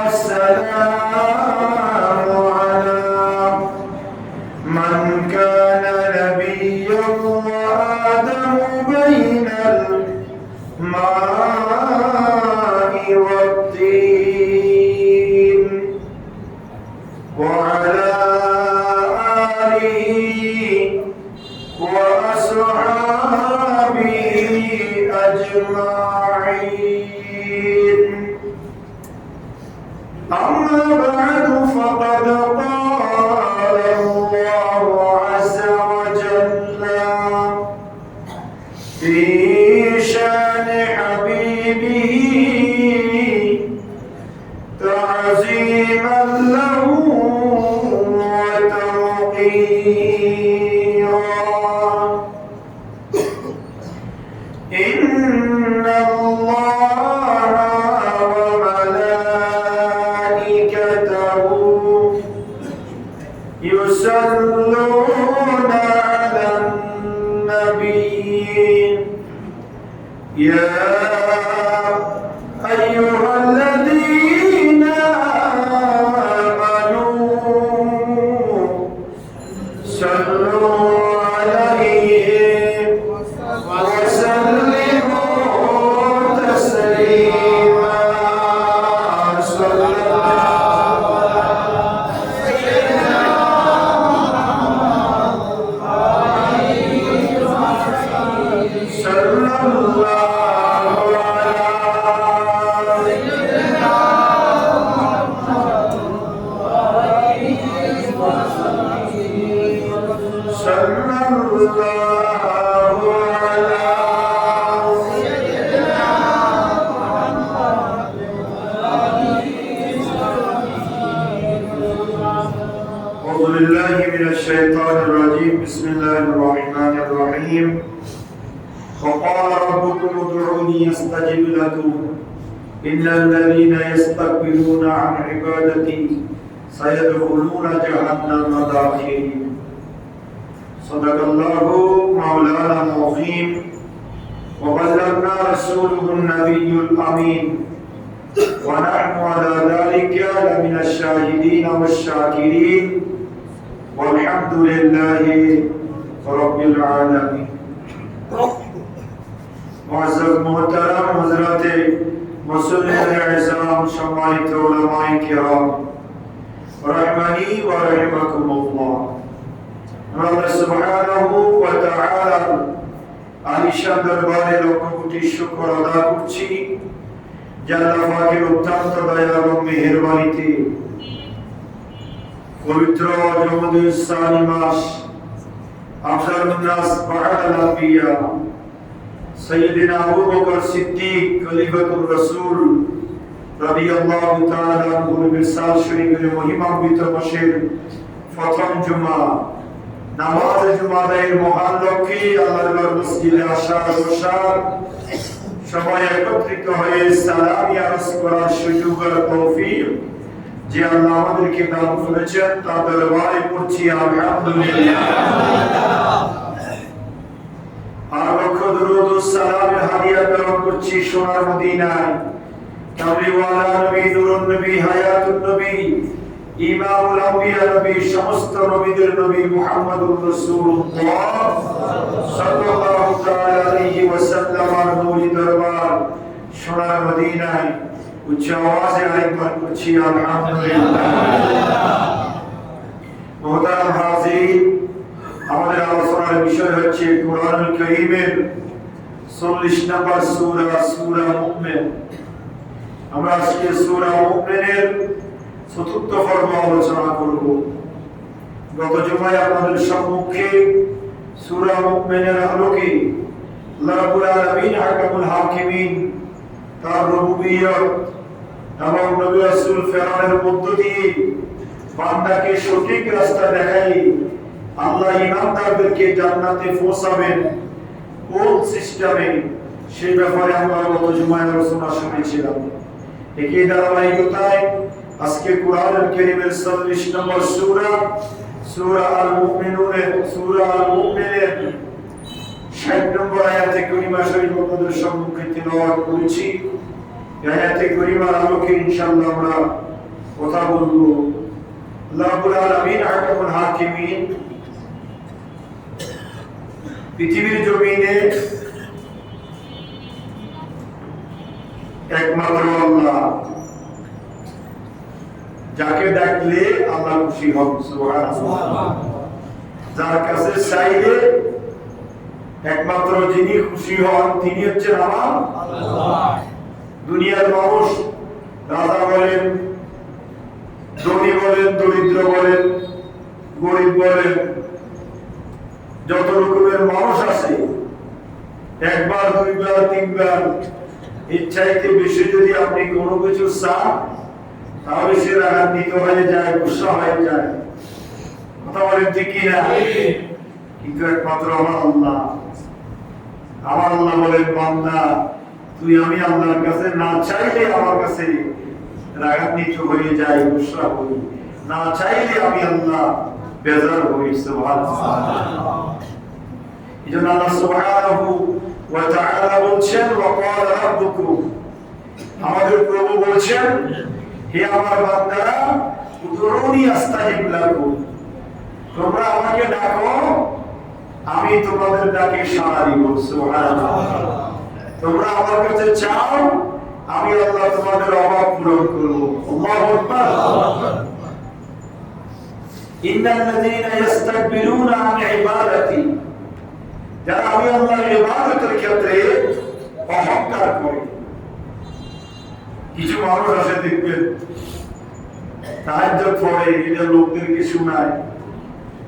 والسلام على من كان نبيا وآدم بين الماء والطين وعلى آله وأصحابه أجمعين. أما بعد فقد قال الله عز وجل في شأن حبيبه تعظيما له وتوقيرا: إن الله وملائكته يصلون على النبي يا أيها الذين آمنوا صلوا عليه وسلموا تسليما. صلى الله أعوذ بالله من الشيطان الرجيم. بسم الله الرحمن الرحيم. وقال ربكم ادعوني أستجب لكم إن الذين يستكبرون عن عبادتي سيدخلون جهنم داخرين. صدق الله مولانا العظيم وبلغنا رسوله النبي الأمين ونحن على ذلك لمن الشاهدين والشاكرين والحمد لله رب العالمين. মুআজ্জাজ মুহতারাম হযরতে মুসল্লিয়ান ইসলাম সম্মানিত উলামায়ে কিরাম রাহমানি ওয়া রাহিমাকুমুল্লাহ। আল্লাহ সুবহানাহু ওয়া তাআলা আলিশান দরবারে লক্ষ কোটি শুকর আদা করছি যে আল্লাহ পাকের অত্যন্ত দয়া এবং মেহেরবানিতে পবিত্র রমজানুল সানি মাস আফজালুন নাস বা'দাল আম্বিয়া সাইয়্যিদিনা আবু বকর সিদ্দিক খলিফাতুর রাসূল রাদিয়াল্লাহু তাআলা আনহুর বিশাল শরীফের মহিমান্বিত মাসের প্রথম জুমা নামাজ জুমাদায়ের মহান লক্ষ্যে আল্লাহর মসজিদে আসার বসার সবাই একত্রিত হয়ে সালাম আরজ করার সুযোগ আর তৌফিক যে আল্লাহ আমাদেরকে দান করেছেন তার দরবারে পড়ছি আলহামদুলিল্লাহ। আর লক্ষ দরুদ ও সালামের হাদিয়া প্রেরণ করছি সোনার মদিনায় কামলিওয়ালা নবী, নূরুন নবী, হায়াতুন নবী, ইমামুল আম্বিয়া নবী, সমস্ত নবীদের নবী মুহাম্মদুর রাসূলুল্লাহ সাল্লাল্লাহু তাআলা আলাইহি ওয়াসাল্লামের নূরি দরবার সোনার মদিনায় উচ্চ আওয়াজে আরেকবার করছি আলহামদুলিল্লাহ। মুহতারাম হাজির, আমাদের আলোচনার বিষয় হচ্ছে কোরআনুল কারীমের 40 নম্বর সূরা সূরা মুমিন। আমরা আজকে সূরা মুমিনের চতুর্থ পর্ব আলোচনা করব। গত জুমায় আপনাদের সম্মুখে সূরা মুমিনের আলোকে আল্লাহ রাব্বুল আলামিন হাকামুল হাকিমিন তার রুবুবিয়ত এবং নবী রাসূল ফেরানের মধ্য দিয়ে বান্দাকে সঠিক রাস্তা দেখাই আল্লাহ ইমানদারদেরকে জান্নাতে পৌঁছাবেন কোন সিস্টেমে সেই ব্যাপারে আমরা গত জুমায় আলোচনা শুনেছিলাম। একই ধারাবাহিকতায় আজকে কোরআনুল কারীমের 40 নম্বর সূরা সূরা আল মুমিনুনের 60 নম্বর আয়াতে কারিমা শরীফ আপনাদের সম্মুখে তিলাওয়াত করেছি। আয়াতে কারিমার আলোকে ইনশাআল্লাহ আমরা কথা বলবো। আল্লাহ রাব্বুল আলামিন আহকামুল হাকিমিন পৃথিবীর জমিনে একমাত্র আল্লাহ, যাকে ডাকলে আল্লাহ খুশি হন, সুবহানাল্লাহ। যার কাছে চাইলে একমাত্র যিনি খুশি হন তিনি হচ্ছেন আমার আল্লাহ। দুনিয়ার মানুষ রাজা বলেন, ধনী বলেন, দরিদ্র বলেন, গরিব বলেন, যত রকমের মানুষ আছে, একবার দুইবার তিনবার ইচ্ছাইতে বেশি যদি আপনি কোনো কিছু চান তাহলে সে রাগান্বিত হয়ে যায়, গুসা হয়ে যায়। কথা বলেন ঠিক কিনা? কিন্তু একমাত্র আমার আল্লাহ বলেন, বান্দা তুই আমি আল্লাহর কাছে না চাইলে আমার কাছে রাগান্বিত হয়ে যায়, গুসা হই, না চাইলে আমি আল্লাহ বেজার হই। সুবহানাল্লাহ। এজন্য আল্লাহ সুবহানাহু ওয়া তাআলা বলছেন, ওয়া ক্বালা রাব্বুকুম, আমাদের প্রভু বলছেন, হে আমার বান্দারা, উদউনি আস্তাজিব লাকুম, তোমরা আমাকে ডাকো, আমি তোমাদের ডাকে সাড়া দিব। সুবহানাল্লাহ। তোমরা আমার কাছে চাও, আমি আল্লাহ তোমাদের অভাব পূরণ করব। আল্লাহু আকবার। ইন্নাল্লাযীনা ইস্তাকবিরুনা আন ইবাদাতি, যারা আমি আল্লাহর ইবাদতের ক্ষেত্রে অহংকার করে। কিছু মানুষ আছে দেখবেন, তাহাজ্জুদ পড়ে, এটা লোকদেরকে শোনায়,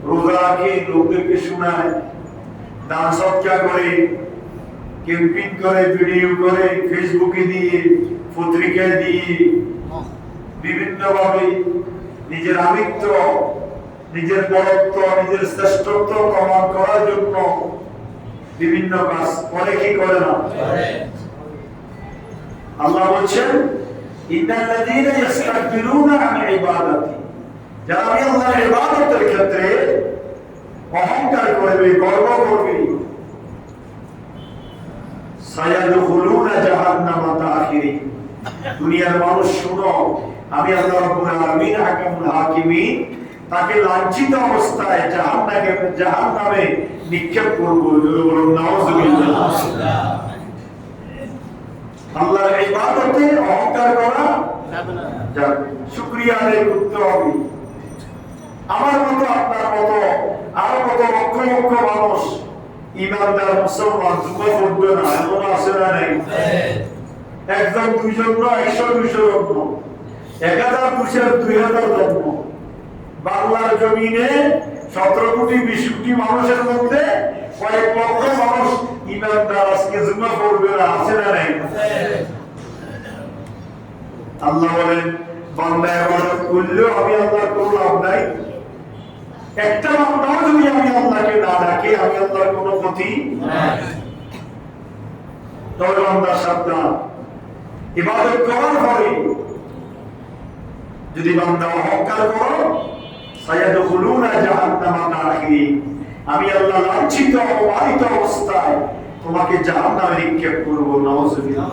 রোজা রাখে, লোকদেরকে শোনায়, দান সদকা করে, ক্যাম্পেইন করে, ভিডিও করে, ফেসবুকে দিয়ে, পত্রিকায় দিয়ে, বিভিন্নভাবে নিজের আমিত্ব, নিজের বড়ত্ব, নিজের শ্রেষ্ঠত্ব প্রমাণ করার জন্য বিভিন্ন কাজ করে, কি করে না? আল্লাহ বলছেন, ইন্নাল্লাযীনা ইস্তাকবিরুনা আন ইবাদাতি, যারা আমি আল্লাহর ইবাদতের ক্ষেত্রে অহংকার করবে, গর্ব করবে, সায়াদখুলুনা জাহান্নামা দাখিরিন, দুনিয়ার মানুষ শুনো, আমি আল্লাহ রাব্বুল আলামিন আহকামুল হাকিমিন তাকে লাঞ্ছিত অবস্থায় জাহান্নামে নিক্ষেপ করব। বলুন নাউযুবিল্লাহ। আল্লাহর ইবাদতে অহংকার করা যাবে না, শুকরিয়া আদায় করতে হবে। আমার মতো, আপনার মতো আরো কত লক্ষ লক্ষ মানুষ ইমানদার মুসলমান জুমা পড়বে না, এমন আছে না? নাই। একজন দুইজন নয়, 100-200 জন্ম, 1000-2000 জন্ম। বাংলার জমিনে 17 কোটি 20 কোটি মানুষের মধ্যে কয়েক লক্ষ মানুষ ইমানদার আজকে জুমা পড়বে না, আছে না? নাই। আল্লাহ বলেন, বান্দা ইবাদত করলেও আমি আল্লাহর কোনো লাভ নাই। একটা বান্দাও যদি আমি আল্লাহকে না ডাকে, আমি আল্লাহর কোনো ক্ষতি নাই। তবে বান্দা সাবধান, ইবাদত করার পরে যদি বান্দা অহংকার করো, সায়াদখুলুনা জাহান্নামা দাখিরিন, আমি আল্লাহ লাঞ্ছিত অপমানিত অবস্থায় তোমাকে জাহান্নামে নিক্ষেপ করব। নাউযুবিল্লাহ।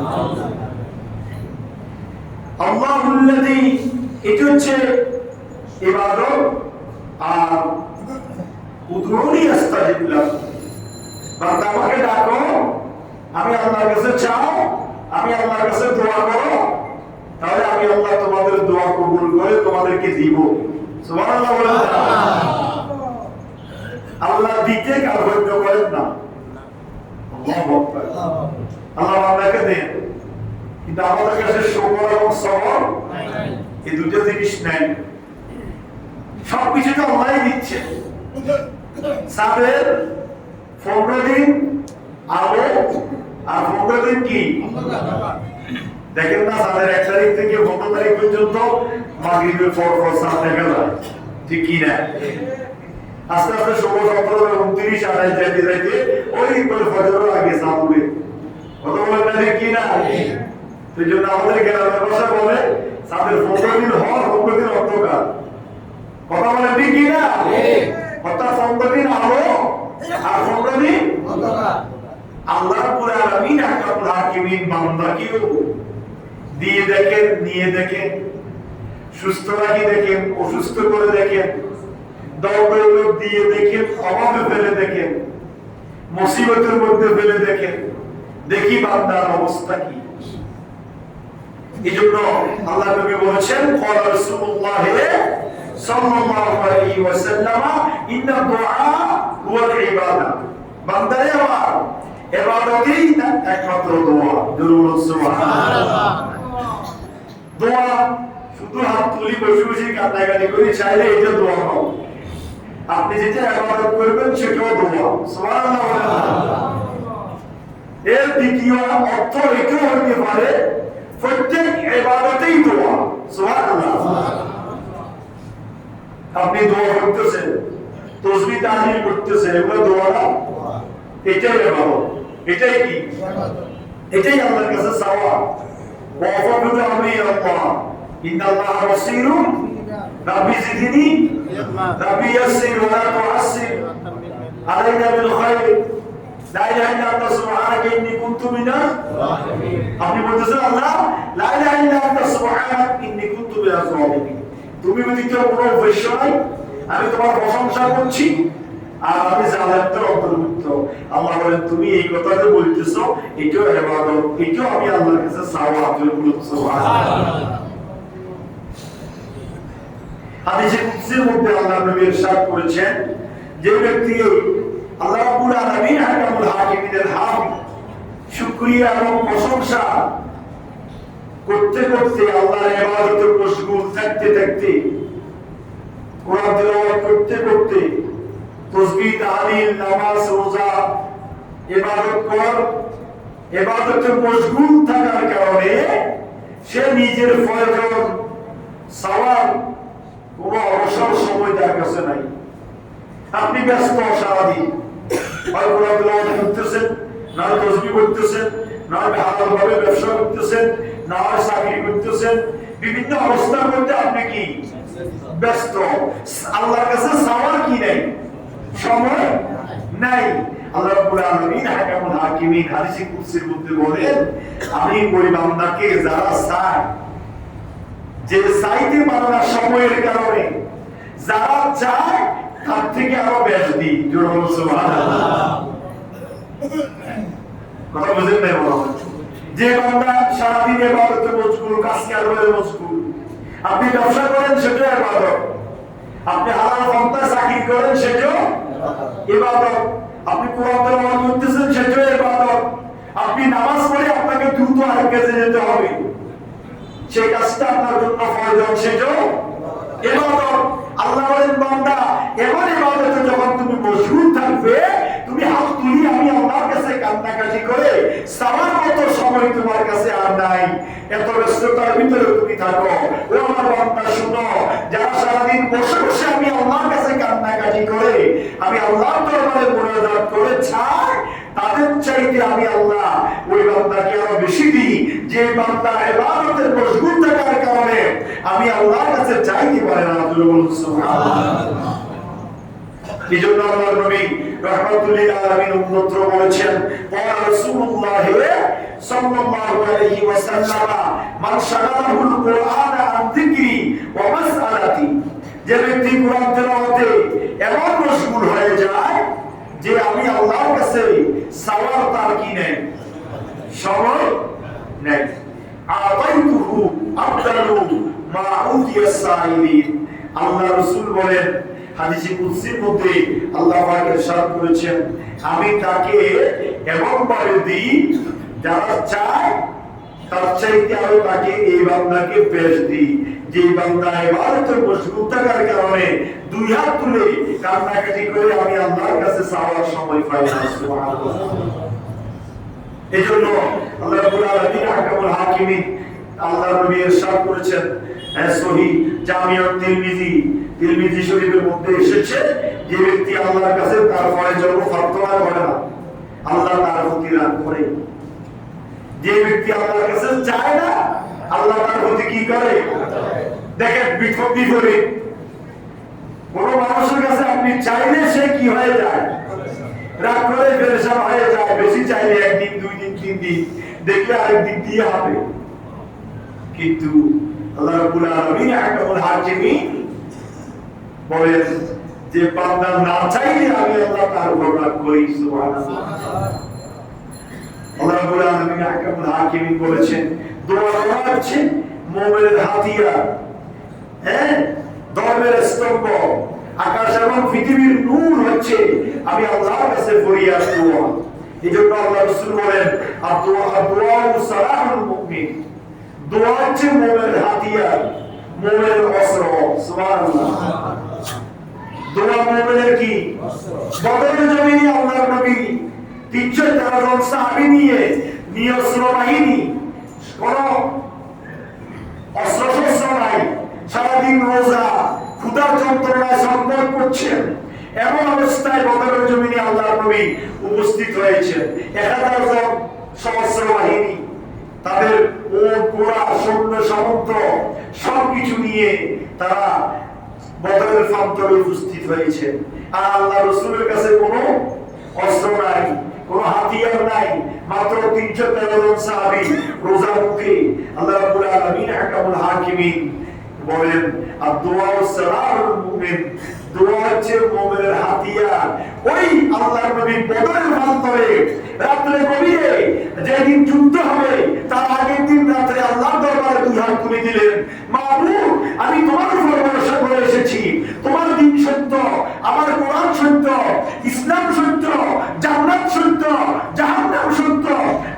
আল্লাহুল্লাযী, এটা হচ্ছে ইবাদত। আর উদউনি আস্তাজিব লাকুম, বান্দা আমাকে ডাকো, আমি আল্লাহর কাছে চাও, আমি আল্লাহর কাছে দোয়া করো, তাহলে আমি আল্লাহ তোমাদের দোয়া কবুল করে তোমাদেরকে দিব। সুবহানাল্লাহ বলেন। আল্লাহ দিতে কার্পণ্য করেন না। আল্লাহু আকবার। আল্লাহ বান্দাকে দেন, কিন্তু আমাদের কাছে শুকর এবং সবর এই দুটো জিনিস নাই। সবকিছু তো আল্লাহই দিচ্ছে। সাবের 15 দিন আলো আর 15 দিন কি দেখেন না, সাদের 1 তারিখ থেকে 15 তারিখ পর্যন্ত মাগরিবের পর চাঁদ দেখা যায়, ঠিক কি না? আস্তে আস্তে 16, 17, 29 আড়াই যাইতে যাইতে ওই করে ফজরের আগে চাঁদ উঠে। কথা বলেন না, ঠিক কি না? সেই জন্য আমাদের গ্রামের ভাষা বলে, চাঁদের 15 দিন হওয়ার 15 দিন অন্ধকার। কথা বলেন ঠিক কি না? অর্থাৎ 15 দিন আলো আর 15 দিন অন্ধকার। আল্লাহ রাব্বুল আলামিন আহকামুল হাকিমিন বান্দাকেও দিয়ে দেখেন, নিয়ে দেখেন, সুস্থ রাখি দেখেন, অসুস্থ করে দেখেন, দৌড় দিয়ে দেখেন, অভাবে ফেলে দেখেন, মুসিবতের মধ্যে ফেলে দেখেন, দেখি বান্দার অবস্থা কি। এজন্য আল্লাহ নবী বলেছেন, ক্বালা রাসূলুল্লাহ সাল্লাল্লাহু আলাইহি ওয়াসাল্লাম, ইন্না দুআ হুয়াল ইবাদা। বান্দারে আমার ইবাদতই একমাত্র দোয়া। জোরে সুবহানাল্লাহ। দোয়া শুধু হাত তুলি বসে বসে কান্নাকাটি করে চাইলে এটা দোয়া নয়। আপনি যেটা ইবাদত করবেন সেটাও দোয়া। সুবহানাল্লাহ। এর দ্বিতীয় অর্থ এটাও হতে পারে প্রত্যেক ইবাদতেই দোয়া। সুবহানাল্লাহ। আপনি দোয়া করতেছেন, তাসবিহ তাহলিল করতেছেন, এগুলো দোয়া না? এটাই ইবাদত। এটাই কি? এটাই আল্লাহর কাছে চাওয়া। ওয়া ফাকুতু আমরি আল্লাহ, ইন্নাল্লাহা বাসীরুন, রাব্বি জিদনি, রাব্বি ইয়াসসির ওয়া লা তুআসসির আলাইনা বিল খায়র, লা ইলাহা ইল্লা আনতা সুবহানাকা ইন্নী কুনতু মিনাজ জালিমিন। আপনি বলতেছেন, আল্লাহ লা ইলাহা ইল্লা আনতা সুবহানাকা ইন্নী কুনতু মিনাজ জালিমিন, তুমি ব্যতীত কোনো উপাস্য নাই, আমি তোমার প্রশংসা করছি আর আমি জালেমদের অন্তর্ভুক্ত। আল্লাহ বলেন, তুমি এই কথাটা বলতেছো, এটাও ইবাদত, এটাও আমি আল্লাহর কাছে চাওয়া। সুবহানাল্লাহ। হাদিসে কুদসির মধ্যে আল্লাহ নবী ইরশাদ করেছেন, যে ব্যক্তি আল্লাহ রাব্বুল আলামিন হাকামুল হাকিমিনের হামদ, শুকরিয়া এবং প্রশংসা করতে করতে, আল্লাহর ইবাদতে মশগুল থাকতে থাকতে, কোরআন তেলাওয়াত করতে করতে, তাসবিহ তাহলিল, নামাজ, রোজা, ইবাদত কর, ইবাদতে মশগুল থাকার কারণে সে নিজের প্রয়োজন সওয়াব কোনো অবসর সময় তার কাছে নাই। আপনি ব্যস্ত সারাদিন, হয় কোরআন তেলাওয়াত করতেছেন, না তাসবিহ করতেছেন, না হালালভাবে ব্যবসা করতেছেন, না চাকরি করতেছেন, বিভিন্ন অবস্থার মধ্যে আপনি কি ব্যস্ত। আল্লাহর কাছে চাওয়ার কি নাই? সময় নাই। আল্লাহ রাব্বুল আলামিন হাকামুল হাকিমিন হাদিসে কুদসির মধ্যে বলেন, আমি ওই বান্দাকে যারা চায়, যে চাইতে পারে না সময়ের কারণে, যারা চায় তার থেকে আরো বেশি দিই। জোরে বলুন সুবহানাল্লাহ। কথা বুঝেন নাই? বলো, যে বান্দা সারাদিন ইবাদতে মশগুল, কাজ কারবারে মশগুল, আপনি ব্যবসা করেন সেটাও ইবাদত, আপনি হালাল পন্থায় চাকরি করেন সেটাও ইবাদত, আপনি কোরআন তেলাওয়াত করতেছেন সেটাও ইবাদত, আপনি নামাজ পড়ে আপনাকে দ্রুত আরেক কাজে যেতে হবে, সেই কাজটা আপনার জন্য প্রয়োজন, সেটাও ইবাদত। আল্লাহ বলেন, বান্দা এমন ইবাদতে যখন তুমি মশগুল থাকবে, তুমি হাত তুলি আমি আল্লাহর কাছে কান্নাকাটি করে সামার মতো সময় তোমার কাছে আর নাই, এত ব্যস্ততার ভিতরে তুমি থাকো। ও আমার বান্দা শুনো, যারা সারাদিন বসে বসে আমি আল্লাহর কাছে কান্নাকাটি করে, আমি আল্লাহর দরবারে মোনাজাত করে ছাড়, তাদের চাইতে আমি আল্লাহ ওই বান্দাকে আরো বেশি দিই, যে বান্দা ইবাদতের মশগুল থাকার কারণে আমি আল্লাহর কাছে চাইতে পারে না। সুবহানাল্লাহ। এজন্য আল্লাহর নবী রাহমাতুল লিল আলামিন উম্মতকে বলেছেন, ক্বালা রাসূলুল্লাহ সাল্লাল্লাহু আলাইহি ওয়াসাল্লাম, মান শাগালাহুল কুরআন আন যিকরি ওয়া মাসআলাতি, যে ব্যক্তি কুরআন তেলাওয়াতে এমন মশগুল হয়ে যায় যে আমি আল্লাহর কাছে চাওয়ার তার কি নেই, সময় নেই, আতাইতুহু আফদালু মা উতিয়াস সাইলিন। আল্লাহ রাসূল বলেন, হাদিসে কুদসির মধ্যে আল্লাহ পাক ইরশাদ করেছেন, আমি তাকে এমন ভাবে দিই, যারা চায় তার চাইতে আমি তাকে এই বান্দাকে বেশ দিই, যে বান্দা ইবাদতে মশগুল থাকার কারণে দুই হাত তুলে কান্নাকাটি করে আমি আল্লাহর কাছে চাওয়ার সময় পাই না। সুবহানাল্লাহ। এজন্য আল্লাহ রাব্বুল আলামিন হাকামুল হাকিমিন, আল্লাহর নবী ইরশাদ করেছেন, সহিহ জামিউত তিরমিজি শরীফের মধ্যে এসেছে, যে ব্যক্তি আল্লাহর কাছে তার ফরজ প্রার্থনা করে না, আল্লাহ তার প্রতি রাগ করে। যে ব্যক্তি আল্লাহর কাছে চায় না, আল্লাহ তার প্রতি কি করে? দেখেন, বিপদে কোন মানুষের কাছে আপনি চাইলে সে কি হয়ে যায়? রাগ করে পেরেশান হয়ে যায়। বেশি চাইলে একদিন, দুই দিন, তিন দিন, দেখলে আরেক দিন দিয়ে হবে। কিন্তু আল্লাহ রাব্বুল আলামিন আহকামুল হাকিমিন বলেন যে বান্দা না চাইলে আমি আল্লাহ তার উপর রাগ করি। সুবহানাল্লাহ। আল্লাহ রাব্বুল আলামিন আহকামুল হাকিমিন বলেছেন দোয়া হচ্ছে মুমিনের হাতিয়ার, হ্যাঁ, ধর্মের স্তম্ভ, আকাশ এবং পৃথিবীর নূর হচ্ছে আমি আল্লাহর কাছে ফরিয়াদ দোয়া। এজন্য আল্লাহ রাসূল বলেন দোয়া সালাহুল মুমিন, দোয়া হচ্ছে মুমিনের হাতিয়ার, মুমিনের অস্ত্র। সুবহানাল্লাহ। দোয়া মুমিনের কি বদরের জমিনে আল্লাহর নবী 313 জন সাহাবী নিয়ে নিয়স্ত্র বাহিনী, কোন অস্ত্র নাই, সারাদিন রোজা ক্ষুধার যন্ত্রণায় সংগ্রাম করছেন, এমন অবস্থায় বদরের জমিনে আল্লাহর নবী উপস্থিত হয়েছেন। 1000 জন সশস্ত্র বাহিনী, তাদের ওট ঘোড়া সৈন্য সামন্ত সবকিছু নিয়ে তারা বদরের প্রান্তরে উপস্থিত হয়েছে। আর আল্লাহ রাসূলের কাছে কোনো অস্ত্র নাই, কোনো হাতিয়ার নাই, মাত্র 313 জন সাহাবী রোজা মুখে। আল্লাহ রাব্বুল আলামিন আহকামুল হাকিমিন বলেন আদ-দুআ সালাহুল মুমিন, দোয়া হচ্ছে মুমিনের হাতিয়ার। ওই আল্লাহর নবী বদরের প্রান্তরে রাত্রে গভীরে যেদিন যুদ্ধ হবে তার আগের দিন রাত্রে আল্লাহর দরবারে দুই হাত তুলে দিলেন, মাবুদ আমি তোমার উপর ভরসা করে এসেছি, তোমার দ্বীন সত্য, আমার কোরআন সত্য, ইসলাম সত্য, জান্নাত সত্য, জাহান্নাম সত্য,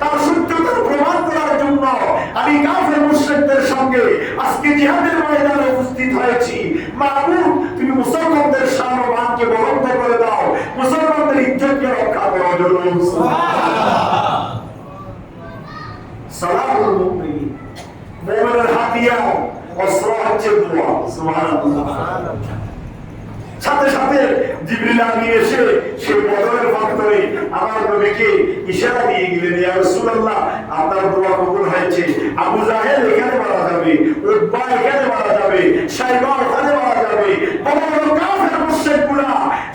তার সত্যতার প্রমাণ করার জন্য আমি কাফের মুশরিকদের সঙ্গে আজকে জিহাদের ময়দানে উপস্থিত হয়েছি। মাবুদ তুমি মুসলমানদের শান ও মানকে বলন্দ করে দাও, মুসলমানদের ইজ্জতকে রক্ষা করো। জরুর সুবহানাল্লাহ। সালাহুল মুমিন, মুমিনের হাতিয়ার, অস্ত্র হচ্ছে দোয়া। সুবহানাল্লাহ। সাথে সাথে জিবরিল আমিন এসে সেই বদরের প্রান্তরে আমার নবীকে ইশারা দিয়ে গেলেন, ইয়া রাসূলুল্লাহ আপনার দোয়া কবুল হয়েছে। আবু জাহেল এখানে মারা যাবে, উতবা এখানে মারা যাবে, শাইবা ওখানে মারা যাবে, বড় বড় কাফের মুশরিকগুলা,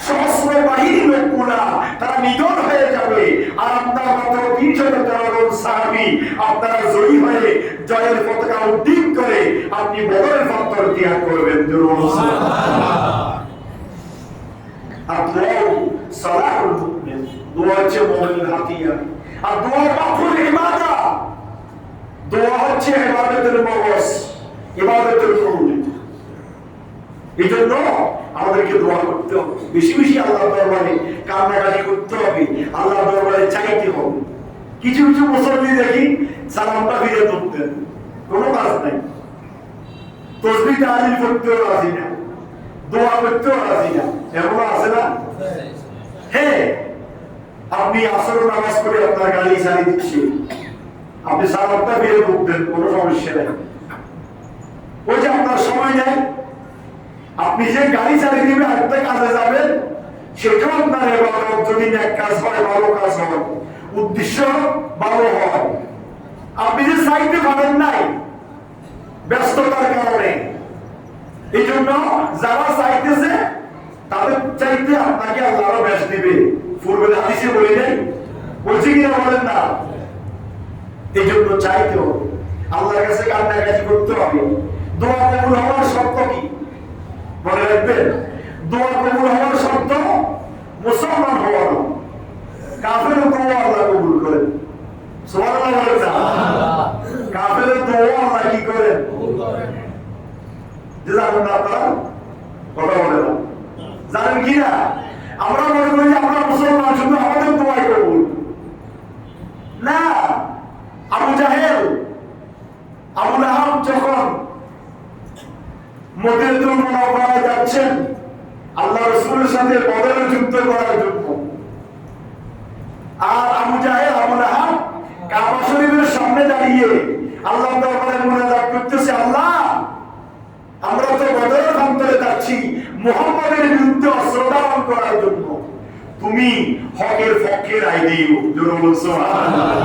সহস্র বাহিনী লোকগুলা তারা নিধন হয়ে যাবে। আর আপনার মাত্র 313 জন সাহাবী আপনারা জয়ী হয়ে জয়ের পতাকা উড্ডীন করে আপনি বদরের প্রান্তর ত্যাগ করবেন। জরুর সুবহানাল্লাহ। দোয়া সালাহুল মুমিন, দোয়া হচ্ছে মুমিনের হাতিয়ার। আর দোয়া মাফুল ইবাদত, দোয়া হচ্ছে ইবাদতের মগজ, ইবাদতের মূল। এজন্য আমাদেরকে দোয়া করতে হবে, বেশি বেশি আল্লাহর দরবারে কান্নাকাটি করতে হবে, আল্লাহর দরবারে চাইতে হবে। কিছু কিছু মুসল্লি দেখি সালামটা ফিরে ধরতেন, কোনো কাজ নাই, তাসবিহ তাহলিল করতেও রাজি না, দোয়া করতেও রাজি না, এমন আছে না? হ্যাঁ, আপনি আসর নামাজ পড়ে আপনার গাড়ি চালিয়ে দিচ্ছে, আপনি সালামটা ফিরে ধরতেন, কোনো সমস্যা নেই। ওই যে আপনার সময় নেই, আপনি যে গাড়ি চালিয়ে দিবে আরেকটা কাজে যাবেন, সেটাও আপনার ইবাদত। যদি নেক কাজ হয়, ভালো কাজ হয়, উদ্দেশ্য ভালো হয়, আপনি যে চাইতে পারেন নাই ব্যস্ততার কারণে, এই জন্য যারা চাইতেছে তাদের চাইতে আপনাকে আল্লাহ বেশ দিবে। পূর্বে হাদিসে বলি নাই, বলছি কিনা বলেন না? এই জন্য চাইতে হবে, আল্লাহর কাছে কান্নাকাটি করতে হবে। দোয়া কবুল হওয়ার শর্ত কি মনে রাখবেন? দোয়া কবুল হওয়ার শর্ত মুসলমান হওয়া না, কাফের দোয়া আল্লাহ কবুল করেন। সুবহানাল্লাহ বলেন না? কাফের দোয়া আল্লাহ কি করেন? কবুল করেন। জানেন না আপনারা? কথা বলে না, জানেন কি না? আমরা মনে করি আমরা মুসলমান, শুধু আমাদের দোয়াই কবুল না। আবু জাহেল, আবু লাহাব যখন মদিনাতুল মুনাওয়ারায় যাচ্ছেন আল্লাহ রাসূলের সাথে বদরের যুদ্ধ করার জন্য, আর আবু জাহেল, আবু লাহাব কাবা শরীফের সামনে দাঁড়িয়ে আল্লাহর দরবারে মুনাজাত করতেছে, আল্লাহ আমরা তো বদরের প্রান্তরে যাচ্ছি মুহাম্মাদের বিরুদ্ধে অস্ত্র ধারণ করার জন্য, তুমি হকের পক্ষে রায় দিও। জোরে বলুন সুবহানাল্লাহ।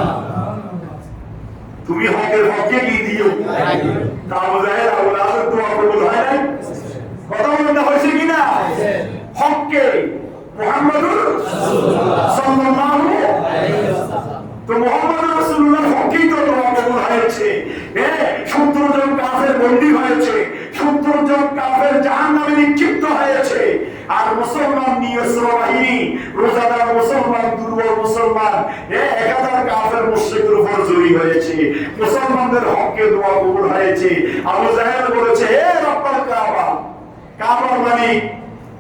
তুমি হকের পক্ষে কি দিও? তা আবু জাহেল, আবু লাহাবের দোয়া কবুল হয় নাই? কথা বলতে হয়েছে কিনা? হককে মুহাম্মাদুর রাসূলুল্লাহ সাল্লাল্লাহু আলাইহি ওয়াসাল্লাম, তো মুহাম্মাদুর রাসূলুল্লাহর হকেই তো দোয়া কবুল হয়েছে। শত্রু থেকে দোয়া কবুল হয়েছে। আবু জাহেল বলেছে, হে রব্বাল কাবা, কাবার মালিক,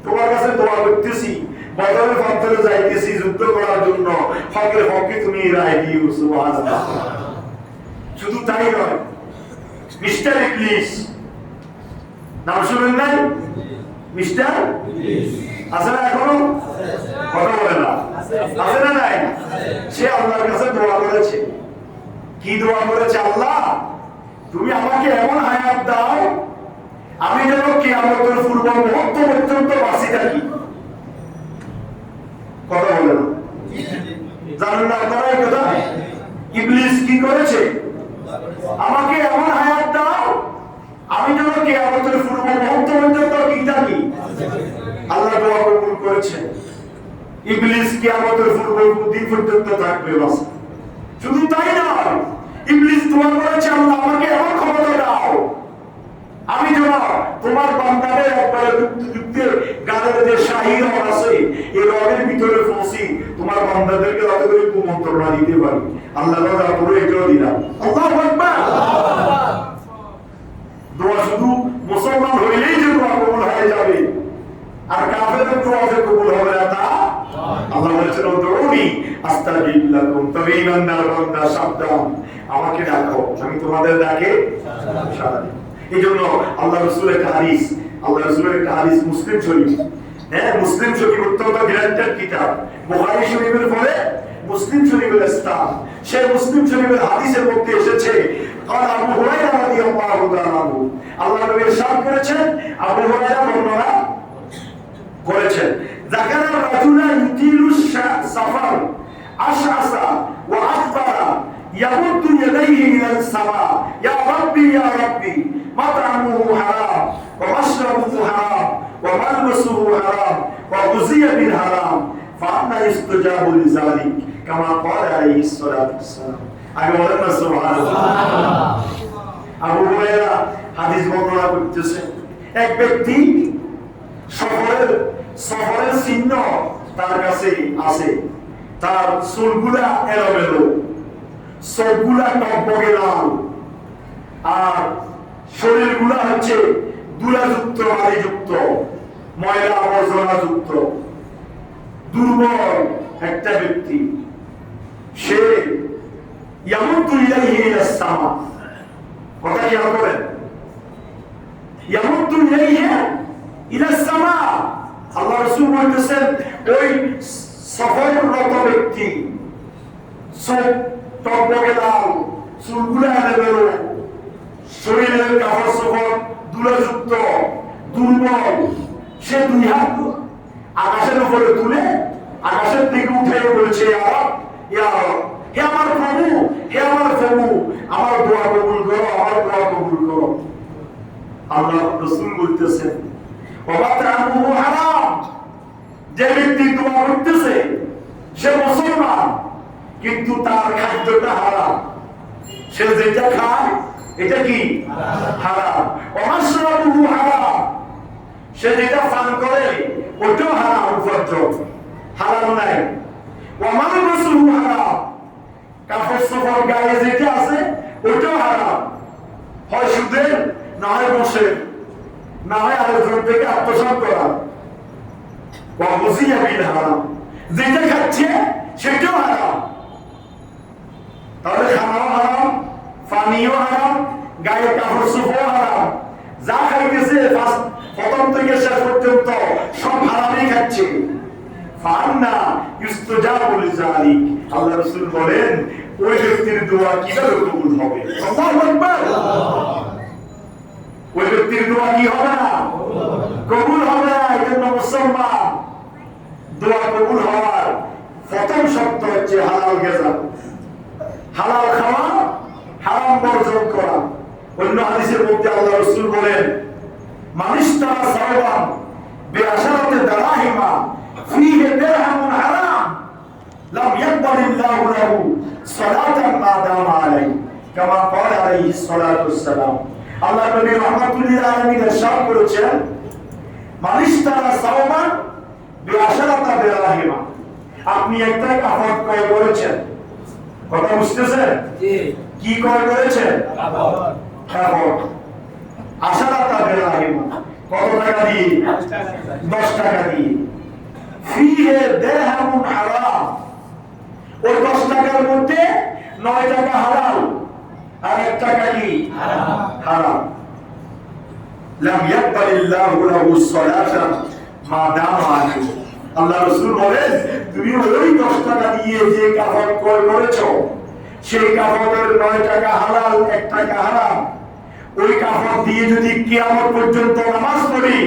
তোমার কাছে দোয়া করতেছি, বদরের পথে যাইতেছি যুদ্ধ করার জন্য, হকের হকে তুমি রায় দিও। সুবহানাল্লাহ। শুধু তাই নয়, মিস্টার ইবলিস নাম শুনেন নাই? মিস্টার ইবলিস আছে না এখনো? কথা বলে না, আছে না নাই? সে আল্লাহর কাছে দোয়া করেছে। কি দোয়া করেছে? আল্লাহ, তুমি আমাকে এমন হায়াত দাও, আমি যেন কিয়ামতের পূর্ব মুহূর্ত পর্যন্ত বাঁচি থাকি। কথা বলে না, জানেন না আপনারা এই কথা? ইবলিস কি করেছে? আমাকে এমন হায়াত দাও, আমি যেন কিয়ামতের পূর্ব মুহূর্ত পর্যন্ত কি থাকি। আল্লাহ দোয়া কবুল করেছে। ইবলিস কিয়ামতের পূর্ব দিন পর্যন্ত থাকবে বাস। শুধু তাই নয়, ইবলিস দোয়া করেছে, আল্লাহ আমাকে এমন ক্ষমতা দাও, আমি যেন তোমার বান্দাদের একবারে যুদ্ধে গানের যে শাহী রগ আছে, এই রগের ভিতরে পৌঁছি তোমার বান্দাদেরকে যাতে করে কুমন্ত্রণা দিতে পারি। আল্লাহ তাআলা এটাও দিলাম। আল্লাহু আকবার। দোয়া শুধু মুসলমান হইলেই যে দোয়া কবুল হয়ে যাবে, আর কাফেরের দোয়া যে কবুল হবে না তা আল্লাহ বলেছেন, দৌড়ি আস্তাজিব লাকুম। তবে ইমানদার বান্দা সাবধান, আমাকে ডাকো, আমি তোমাদের ডাকে সাড়া দিই। এই জন্য আল্লাহ রাসূলের একটা হাদিস, আল্লাহ রাসূলের একটা হাদিস মুসলিম শরীফ, হ্যাঁ মুসলিম শরীফ অত্যন্ত গ্রেটেড কিতাব। বুখারী শরীফের পরে মুসলিম শরীফের স্থান। সেই মুসলিম শরীফের হাদিসের মধ্যে এসেছে, আর আবু হুরায়রা রাদিয়াল্লাহু তাআলা আনহু, আল্লাহ নবী ইরশাদ করেছেন, আবু হুরায়রা বর্ণনা করেছেন, যাকারা রাজুলা ইউতিলু সাফার আশআসা ওয়া আকবারা ইয়ামুদ্দু ইয়াদাইহি ইলাস সামা, ইয়া রাব্বি ইয়া রাব্বি, মাতআমুহু হারাম ওয়া মাশরাবুহু হারাম ওয়া মালবাসুহু হারাম ওয়া গুযিয়া বিল হারাম, ফাআন্না ইস্তিজাবু লিযালিক কামা ক্বালা আলাইহিস সালাতু ওয়াসসালাম। আগে বলেন না সুবহানাল্লাহ। আবু হুরায়রা হাদিস বর্ণনা করতেছেন, এক ব্যক্তি সফরের চিহ্ন তার কাছে আছে, তার চুলগুলা এলোমেলো, চোখগুলা টকবকে লাল, আর শরীরগুলা হচ্ছে দুলাযুক্ত, মালিযুক্ত, ময়লা আবর্জনা যুক্ত, দুর্বল একটা ব্যক্তি। সে ইয়ামুদ্দু ইলাইহি ইলাস সামা, কথা খেয়াল করেন, ইয়ামুদ্দু ইলাইহি ইলাস সামা। আল্লাহ রাসূল বলতেছেন, ওই সফররত ব্যক্তি, চোখ টকবকে লাল, চুলগুলা এলোমেলো, শরীরের কাপড় চোপড় দুলাযুক্ত, দুর্বল, সে দুই হাত আকাশের উপরে তুলে আকাশের দিকে উঠে বলছে, ইয়া রব, হে আমার প্রভু, হে আমার প্রভু, আমার দোয়া কবুল করো, আমার দোয়া কবুল করো। আল্লাহ রাসূল বলতেছেন, ওয়াতামুহু হারাম, যে ব্যক্তি দোয়া করতেছে সে মুসলমান, কিন্তু তার খাদ্যটা হারাম, সে যেটা খায় এটা কি হারাম। ওয়া মাশরাবুহু হারাম, সে যেটা পান করে ওটাও হারাম, উপদ্রব হারাম নাই। ওয়া মালবাসুহু হারাম, কাপড় চোপড় গায়ে যেটা আছে ওটাও হারাম, হয় সুদের, না হয় বসে, না হয় আরেকজন থেকে আত্মসাৎ করা। ওয়া গুযিয়া বিল হারাম, যেটা খাচ্ছে সেটাও হারাম। তাহলে খানাও হারাম, পানিও হারাম, গায়ে কাপড় চোপড়ও হারাম, যা খাইতেছে প্রথম থেকে শেষ পর্যন্ত সব হারামই খাচ্ছে। ফান্না ইস্তিজাবু লিযালিক, আল্লাহ রাসূল বলেন, ওই ব্যক্তির দোয়া কিভাবে কবুল হবে? আল্লাহু আকবার। ওই ব্যক্তির দোয়া কি হবে না? কবুল হবে না। এজন্য মুসলমান দোয়া কবুল হওয়ার প্রথম শর্ত হচ্ছে হালাল গিজা, হালাল খাওয়া, হারাম বর্জন করা। অন্য হাদিসের মধ্যে আল্লাহ রাসূল বলেন, মানিশতারা সাওবান বিআশারাতি দারাহিমা ফীহি দিরহামুন হারাম লাম ইয়াকবালিল্লাহু লাহু সালাতান মা দামা আলাইহি কামা ক্বালা আলাইহিস সালাতু ওয়াসসালাম। আল্লাহ নবী রাহমাতুল লিল আলামিন ইরশাদ করেছেন, মানিশতারা সাওবান বিআশারাতি দারাহিমা, আপনি একটা কাপড় ক্রয় করেছেন, কথা বুঝতেছেন? জি। কি ক্রয় করেছেন? কাপড়। আশারা তাদের রাহিম কত টাকা দিয়ে? 10 টাকা দিয়ে। ফিহে দিরহামুন হারাম, ওই 10 টাকার মধ্যে 9 টাকা হালাল আর 1 টাকা কি হারাম। লাম ইয়াকবালিল্লাহু লাহু সালাতা মা দামা আলাইহি। আল্লাহ রাসূল বলেন, তুমি ওই 10 টাকা দিয়ে যে কাপড় ক্রয় করেছো, সেই কাপড়ের 9 টাকা হালাল 1 টাকা হারাম, ওই কাপড় দিয়ে যদি কিয়ামত পর্যন্ত নামাজ পড়ি,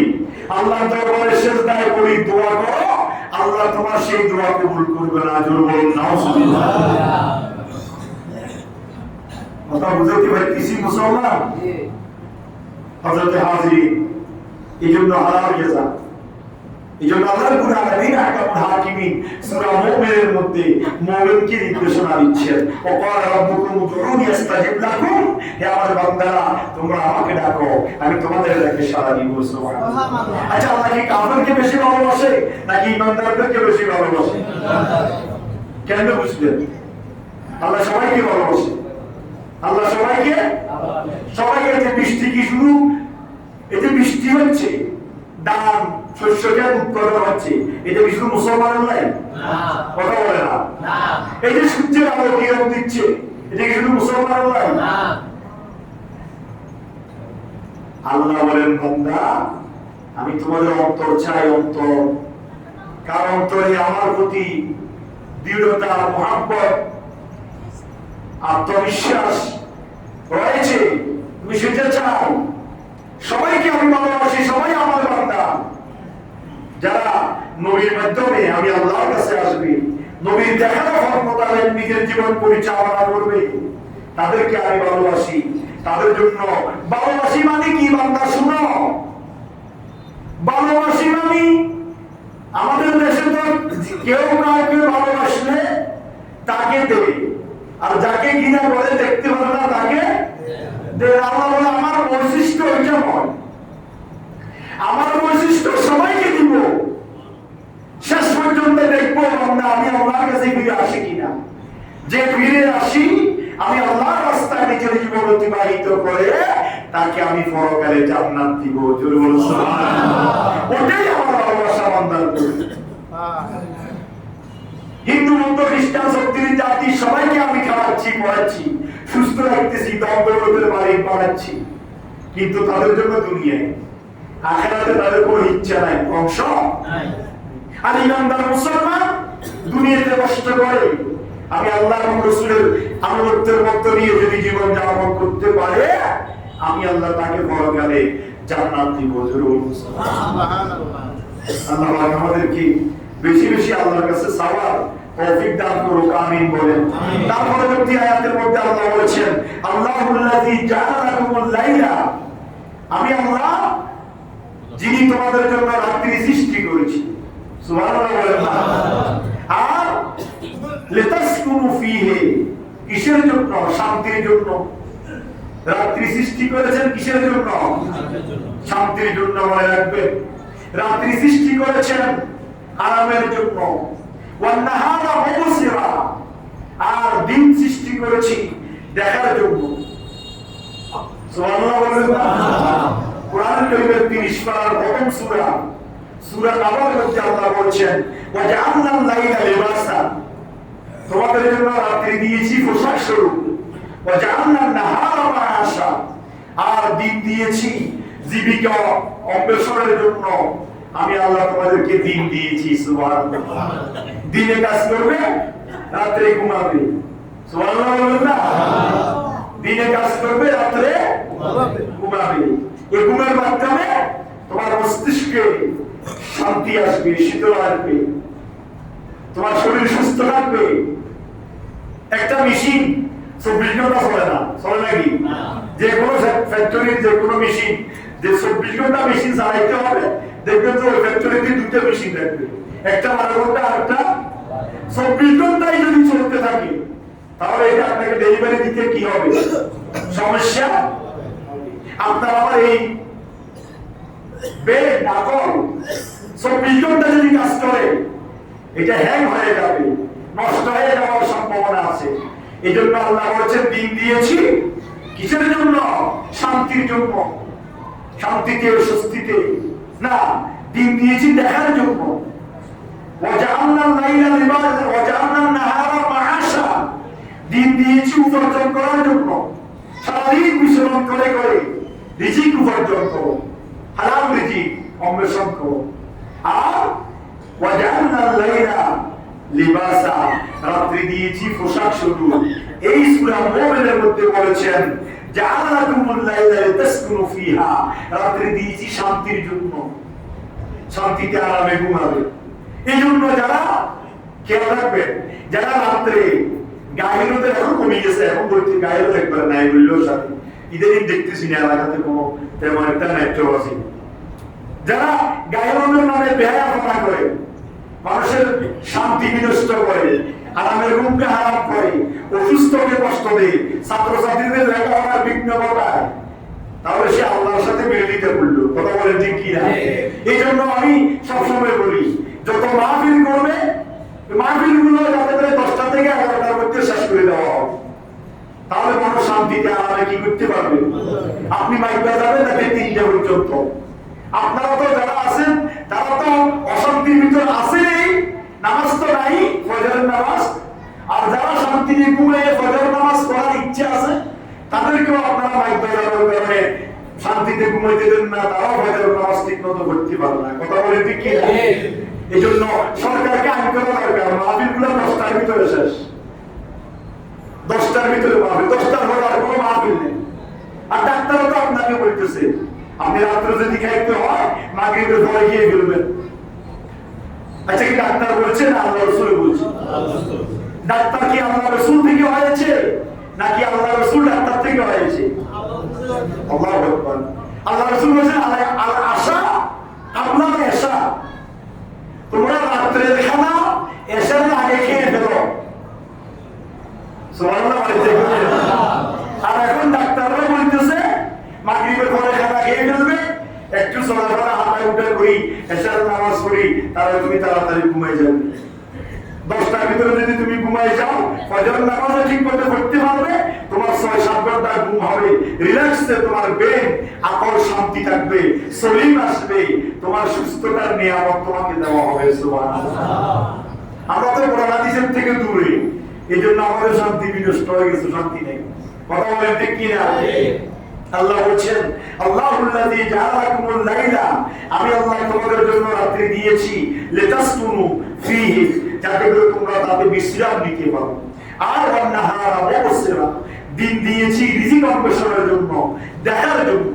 আল্লাহর দরবারে সিজদায় পড়ি, দোয়া করো, আল্লাহ তোমার সেই দোয়া কবুল করবে না। জোরে বলুন নাউজুবিল্লাহ। কথা বুঝতে ভাই কিছু মুসলমান হযরত হাজির এইজন্য হালাল হয়ে যায়। এইজন্য আল্লাহ রাব্বুল আলামিন আহকামুল হাকিমিন সূরা মুমিনের মধ্যে মুমিনকে নির্দেশনা দিচ্ছেন, ওয়াকাল রাব্বুকুম উদউনি আস্তাজিব লাকুম, হে আমার বান্দারা তোমরা আমাকে ডাকো, আমি তোমাদের ডাকে সাড়া দিব। সুবহানাল্লাহ। আচ্ছা, আল্লাহ কি কাফেরকে বেশি ভালোবাসে নাকি ঈমানদারদেরকে বেশি ভালোবাসে? কেন বুঝলেন? আল্লাহ সবাইকে ভালোবাসে। আল্লাহ সবাইকে সবাইকে যে বৃষ্টি কি শুধু এতে বৃষ্টি হচ্ছে, ধান শস্যকে উৎপাদন হচ্ছে, এটা কি শুধু মুসলমানের নাই? কথা বলে না। এই যে সূর্যের আলো কিরণ দিচ্ছে, এটা কি শুধু মুসলমানের নাই? আল্লাহ বলেন, বান্দা আমি তোমাদের অন্তর চাই, অন্তর। কার অন্তরে আমার প্রতি দৃঢ়তা, মহব্বত, আত্মবিশ্বাস রয়েছে, তুমি সেটা চাও। সবাইকে আমি ভালোবাসি, সবাই আমার বান্দা। যারা নবীর মাধ্যমে আমি আল্লাহর কাছে আসবে, নবীর দেখানো পথ মোতাবেক নিজের জীবন পরিচালনা করবে, তাদেরকে আমি ভালোবাসি। তাদের জন্য ভালোবাসি মানে কি বান্দা? শুনো, ভালোবাসি মানে আমাদের দেশে তো কেউ কাউকে ভালোবাসলে তাকে দেবে, আর যাকে ঘৃণা করে দেখতে পারে না তাকে দেবে। আল্লাহ বলে আমার বৈশিষ্ট্য ওইটা নয়, আমার বৈশিষ্ট্য সবাইকে দিব। শেষ পর্যন্ত দেখবো বান্দা আমি আল্লাহর কাছে ফিরে আসি কিনা। যে ফিরে আসি, আমি আল্লাহর রাস্তায় নিজের জীবন অতিবাহিত করে তাকে আমি পরকালে জান্নাত দিব। জোরে বলুন সুবহানাল্লাহ। ওটাই আমার ভালোবাসা বান্দার প্রতি। হিন্দু, বৌদ্ধ, খ্রিস্টান, শক্তির জাতি সবাইকে আমি খাওয়াচ্ছি, পড়াচ্ছি, সুস্থ রাখতেছি, দম্পতির মালিক বানাচ্ছি, কিন্তু তাদের জন্য দুনিয়ায়, আখিরাতে তাদের কোনো ইচ্ছা নাই, অংশ নাই। আর ইমানদার মুসলমান দুনিয়াতে কষ্ট করে, আমি আল্লাহ এবং রাসূলের আনুগত্যের মধ্য দিয়ে যদি জীবন যাপন করতে পারে, আমি আল্লাহ তাকে পরকালে জান্নাত দিব। জোরে বলুন সুবহানাল্লাহ। আল্লাহ আমাদেরকে বেশি বেশি আল্লাহর কাছে চাওয়ার তৌফিক দান করুক, আমিন বলেন। তার পরবর্তী আয়াতের মধ্যে আল্লাহ বলেছেন, আল্লাহুল্লাযী জাআলা লাকুমুল লাইলা, আমি আল্লাহ যিনি তোমাদের জন্য রাত্রি সৃষ্টি করেছি। সুবহানাল্লাহ বলেন। আর লিতাসকুনু ফীহি, কিসের জন্য? শান্তির জন্য। রাত্রি সৃষ্টি করেছেন কিসের জন্য? শান্তির জন্য। মনে রাখবেন, রাত্রি সৃষ্টি করেছেন আরামের জন্য। ওয়ান নাহারা মুবসিরা, আর দিন সৃষ্টি করেছি দেখার জন্য। সুবহানাল্লাহ বলেন। কোরআন কারীমের 30 পারার প্রথম সূরা, সূরা নাবার মধ্যে আল্লাহ বলেছেন, ওয়া জাআলনাল লাইলা লিবাসা, তোমাদের জন্য রাত্রি দিয়েছি পোশাক স্বরূপ। ওয়া জাআলনান নাহারা মাআশা, আর দিন দিয়েছি জীবিকা অন্বেষণের জন্য। আমি আল্লাহ তোমাদেরকে দিন দিয়েছি। সুবহানাল্লাহ। দিনে কাজ করবে, রাতে ঘুমাবে। সুবহানাল্লাহ বলুন না। দিনে কাজ করবে, রাতে ঘুমাবে। এই ঘুমের মাধ্যমে তোমার মস্তিষ্কে শান্তি আসবে, শীতল আসবে, তোমার শরীর সুস্থ থাকবে। একটা মেশিন 24 ঘন্টা চলে না, চলে নাকি? যে কোনো ফ্যাক্টরির যে কোনো মেশিন যে 24 ঘন্টা মেশিন চালাইতে হবে, দেখবেন তো ওই ফ্যাক্টরিতে দুটো মেশিন থাকবে, একটা 12 ঘন্টা আর একটা 24 ঘন্টাই যদি চলতে থাকে, তাহলে এটা আপনাকে ডেলিভারি দিতে কি হবে? সমস্যা। আপনার আমার এই বেড নাকল 24 ঘন্টা যদি কাজ করে, এটা হ্যাং হয়ে যাবে, নষ্ট হয়ে যাওয়ার সম্ভাবনা আছে। এজন্য আল্লাহ বলেছেন দিন দিয়েছি কিসের জন্য? শান্তির জন্য। শান্তিতে স্বস্তিতে না, দিন দিয়েছি দেখার জন্য। দিন দিয়েছি উপার্জন করার জন্য। সারাদিন বিচরণ করে করে রিজিক উপার্জন করো, হালাল রিজিক অন্বেষণ করো। আর লিবাসা, রাত্রি দিয়েছি পোশাক স্বরূপ। এই সূরা মুমিনের মধ্যে বলেছেন জাআলাকুমুল লাইলা লিতাসকুনু ফিহা, রাত্রি দিয়েছি শান্তির জন্য, শান্তিতে আরামে ঘুমাবে। এই জন্য যারা খেয়াল রাখবেন, যারা রাত্রে গায়রতে এখন কমে গেছে, এখন বলতে গায়রত একবার নাই বললেও সাথে ইদানিং দেখতেছি না এলাকাতে কোনো তেমন একটা নাট্য আছে। যারা গায়রতের নামে বেহায়াপনা করে, মানুষের শান্তি বিনষ্ট করে, আরামের ঘুমকে হারাম করে, অসুস্থকে কষ্ট দেয়, ছাত্রছাত্রীদের লেখাপড়ার বিঘ্ন ঘটায়, তাহলে সে আল্লাহর সাথে বিরোধিতা করলো। কথা বলেন ঠিক কি না? এই জন্য আমি সবসময় বলি, যত মাহফিল করবে মাহফিল গুলো যাতে করে 10টা থেকে 11টার মধ্যে শেষ করে দেওয়া হবে, তাহলে মানুষ শান্তিতে আরামে কি করতে পারবে। আপনি মাইক বাজাবেন নাকি 3টা পর্যন্ত। আপনারা তো যারা আছেন তারা তো অশান্তির ভিতর আছেই, নামাজ তো নাই, ফজরের নামাজ। আর যারা শান্তিতে ঘুমিয়ে ফজর নামাজ পড়ার ইচ্ছে আছে তাদেরকেও আপনারা মাইক বাজানোর কারণে শান্তিতে ঘুমাইতে দেন না, তারাও ফজর নামাজ ঠিক মতো করতে পারে না। কথা বলে ঠিক কি? এই জন্য সরকারকে আইন করা দরকার, মাহফিল গুলো 10টার ভিতরে শেষ, 10টার ভিতরে মাহফিল, 10টার পরে আর কোনো মাহফিল নেই। আর ডাক্তারও তো আপনাকে বলতেছে আপনি রাত্রে যদি খাইতে হয় মাগরিবের পরে গিয়ে ফেলবেন। আচ্ছা, কি ডাক্তার বলছে না আল্লাহ রাসূল বলছে? ডাক্তার কি আল্লাহ রাসূল থেকে হয়েছে নাকি আল্লাহ রাসূল ডাক্তার থেকে হয়েছে? আল্লাহু আকবার। আল্লাহ রাসূল বলেছেন আল আশা আপনার এশা, তোমরা রাত্রে খানা এশার আগে খেয়ে ফেলো। সুবহানাল্লাহ। আর এখন ডাক্তাররা বলতেছে মাগরিবের পরে খানা খেয়ে ফেলবে, একটু চলাফেরা হাঁটা উঠে করি, এশার নামাজ পড়ি, তাহলে তুমি তাড়াতাড়ি ঘুমাই যাবে। 10টার ভিতরে যদি তুমি ঘুমাই যাও, ফজর নামাজও ঠিক মতো পড়তে পারবে, তোমার 6-7 ঘন্টা ঘুম হবে, রিল্যাক্সে তোমার ব্রেন আকল শান্তি থাকবে, সলিম আসবে, তোমার সুস্থতার নিয়ামত তোমাকে দেওয়া হবে। সুবহানাল্লাহ। আমরা তো কোরআন হাদিসের থেকে দূরে, এই জন্য আমাদের শান্তি বিনষ্ট হয়ে গেছে, শান্তি নেই। কথা বলেন ঠিক কি না? আল্লাহ বলেন আল্লাহুল্লাযী জাআলাকুমুল লাইলা, আমি আল্লাহ তোমাদের জন্য রাত্রি দিয়েছি, লিতাসকুনু ফীহি, যাতে করে তোমরা তাতে বিশ্রাম নিতে পারো। আর ওয়ান-নাহারা মুবসিরা, দিন দিয়েছি রিজিক অন্বেষণের জন্য, দেখার জন্য।